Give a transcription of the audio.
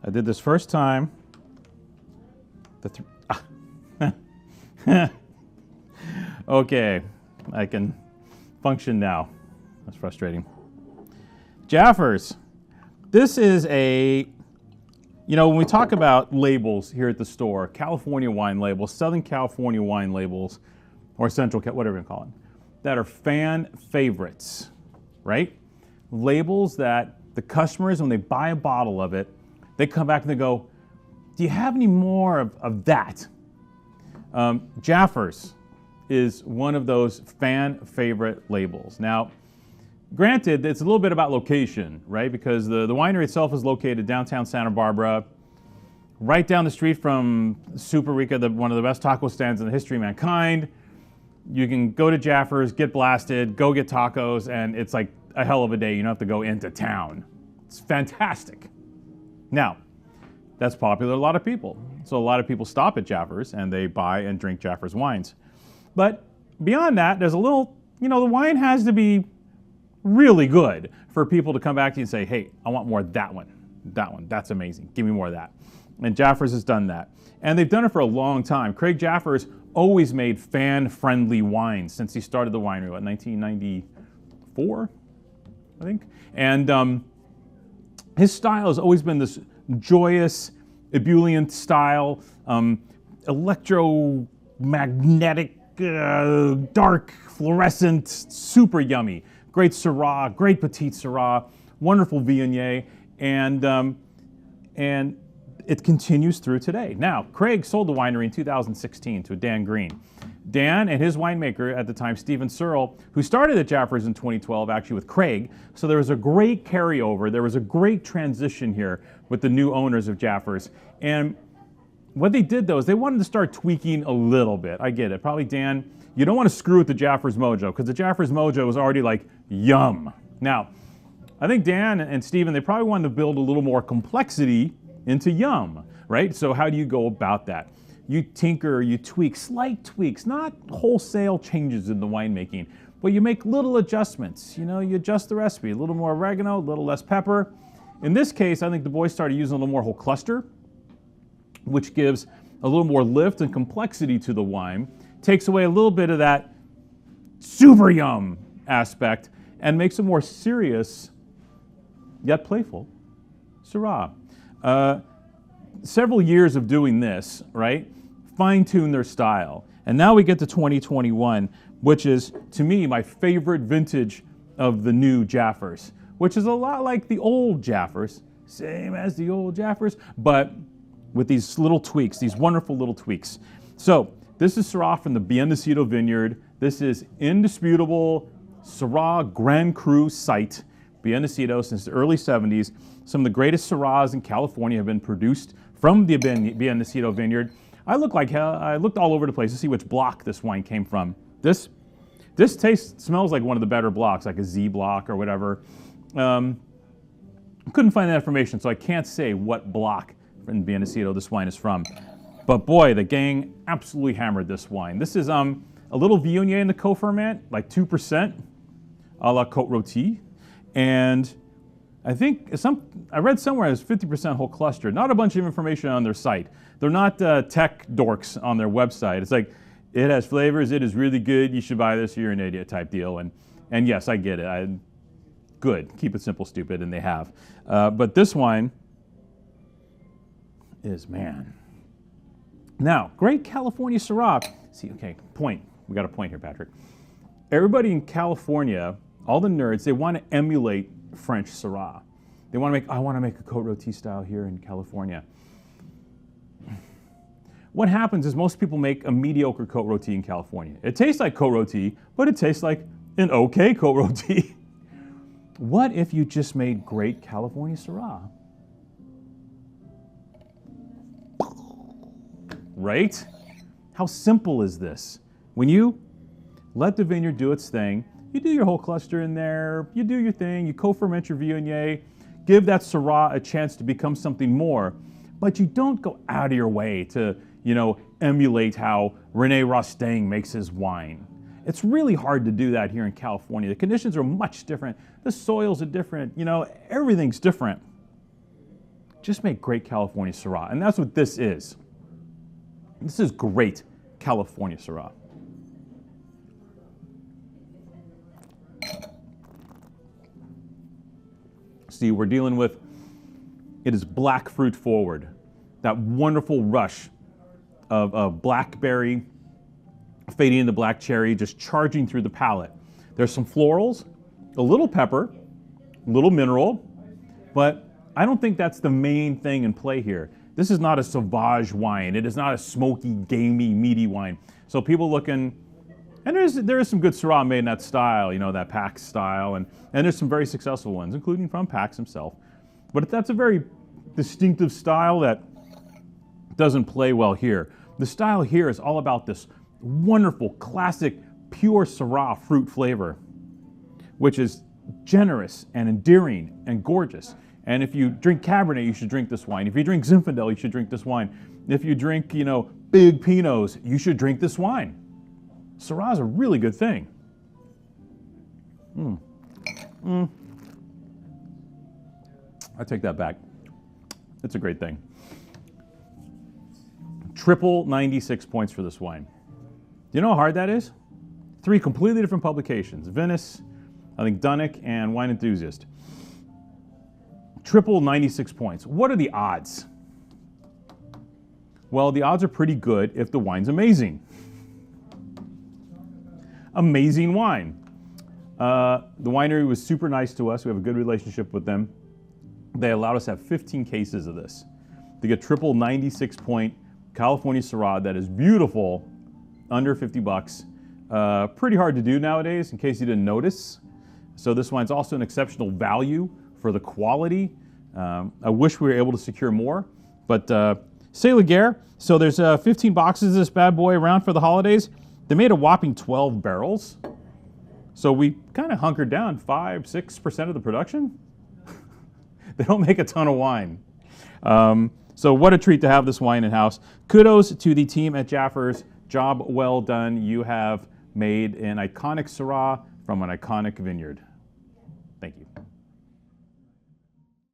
I did this first time. Okay, I can function now. That's frustrating. Jaffurs. This is a, when we talk about labels here at the store, California wine labels, Southern California wine labels, or Central, whatever you call them, that are fan favorites, right? Labels that the customers, when they buy a bottle of it, they come back and they go, do you have any more of that? Jaffurs is one of those fan favorite labels. Now, granted, it's a little bit about location, right? Because the winery itself is located downtown Santa Barbara, right down the street from Super Rica, one of the best taco stands in the history of mankind. You can go to Jaffurs, get blasted, go get tacos, and it's like a hell of a day. You don't have to go into town. It's fantastic. Now, that's popular to a lot of people. So a lot of people stop at Jaffurs and they buy and drink Jaffurs wines. But beyond that, there's a little, the wine has to be really good for people to come back to you and say, hey, I want more of that one. That one, that's amazing. Give me more of that. And Jaffurs has done that. And they've done it for a long time. Craig Jaffurs always made fan-friendly wines since he started the winery, 1994, I think? And his style has always been this joyous, ebullient style, electromagnetic, dark, fluorescent, super yummy. Great Syrah, great Petite Syrah, wonderful Viognier, and it continues through today. Now, Craig sold the winery in 2016 to Dan Green. Dan and his winemaker at the time, Stephen Syrah, who started at Jaffurs in 2012, actually with Craig. So there was a great carryover. There was a great transition here with the new owners of Jaffurs. And what they did, though, is they wanted to start tweaking a little bit. I get it. Probably, Dan, you don't want to screw with the Jaffurs mojo, because the Jaffurs mojo was already like, yum. Now, I think Dan and Stephen, they probably wanted to build a little more complexity into yum, right? So how do you go about that? You tinker, you tweak, slight tweaks, not wholesale changes in the winemaking, but you make little adjustments. You adjust the recipe, a little more oregano, a little less pepper. In this case, I think the boys started using a little more whole cluster, which gives a little more lift and complexity to the wine, takes away a little bit of that super yum aspect, and makes a more serious, yet playful, Syrah. Several years of doing this, right, fine-tune their style. And now we get to 2021, which is, to me, my favorite vintage of the new Jaffurs, which is a lot like the old Jaffurs, same as the old Jaffurs, but with these little tweaks, these wonderful little tweaks. So this is Syrah from the Nacido Vineyard. This is indisputable Syrah Grand Cru site, Nacido, since the early 70s. Some of the greatest Syrahs in California have been produced from the Nacido Vineyard. I looked all over the place to see which block this wine came from. This smells like one of the better blocks, like a Z block or whatever. Couldn't find that information, so I can't say what block in Nacido this wine is from. But boy, the gang absolutely hammered this wine. This is a little Viognier in the co-ferment, like 2%, a la Côte Rôtie. And I think I read somewhere it's 50% whole cluster. Not a bunch of information on their site. They're not tech dorks on their website. It's like, it has flavors, it is really good, you should buy this, you're an idiot type deal. And yes, I get it. Good, keep it simple, stupid, and they have. But this wine is, man. Now, great California Syrah. See, okay, point. We got a point here, Patrick. Everybody in California, all the nerds, they want to emulate French Syrah. They want to I want to make a Côte Rôtie style here in California. What happens is most people make a mediocre Côte Rôtie in California. It tastes like Côte Rôtie, but it tastes like an okay Côte Rôtie. What if you just made great California Syrah? Right? How simple is this? When you let the vineyard do its thing, you do your whole cluster in there, you do your thing, you co-ferment your Viognier, give that Syrah a chance to become something more, but you don't go out of your way to, emulate how René Rostaing makes his wine. It's really hard to do that here in California. The conditions are much different. The soils are different, everything's different. just make great California Syrah. And that's what this is. This is great California Syrah. See, we're dealing with, it is black fruit forward. That wonderful rush of blackberry fading into black cherry, just charging through the palate. There's some florals, a little pepper, a little mineral, but I don't think that's the main thing in play here. This is not a sauvage wine. It is not a smoky, gamey, meaty wine. So people looking, and there is some good Syrah made in that style, you know, that Pax style, and there's some very successful ones, including from Pax himself. But that's a very distinctive style that doesn't play well here. The style here is all about this wonderful, classic, pure Syrah fruit flavor, which is generous and endearing and gorgeous. And if you drink Cabernet, you should drink this wine. If you drink Zinfandel, you should drink this wine. If you drink, you know, big Pinots, you should drink this wine. Syrah is a really good thing. I take that back. It's a great thing. Triple 96 points for this wine. Do you know how hard that is? 3 completely different publications. Venice, I think Dunnick, and Wine Enthusiast. Triple 96 points. What are the odds? Well, the odds are pretty good if the wine's amazing. Amazing wine. The winery was super nice to us. We have a good relationship with them. They allowed us to have 15 cases of this. To get triple 96 point California Syrah that is beautiful, under 50 bucks. Pretty hard to do nowadays, in case you didn't notice. So this wine's also an exceptional value for the quality. I wish we were able to secure more, but C'est Laguerre. So there's 15 boxes of this bad boy around for the holidays. They made a whopping 12 barrels. So we kind of hunkered down 5-6% of the production. They don't make a ton of wine. So what a treat to have this wine in-house. Kudos to the team at Jaffurs. Job well done. You have made an iconic Syrah from an iconic vineyard.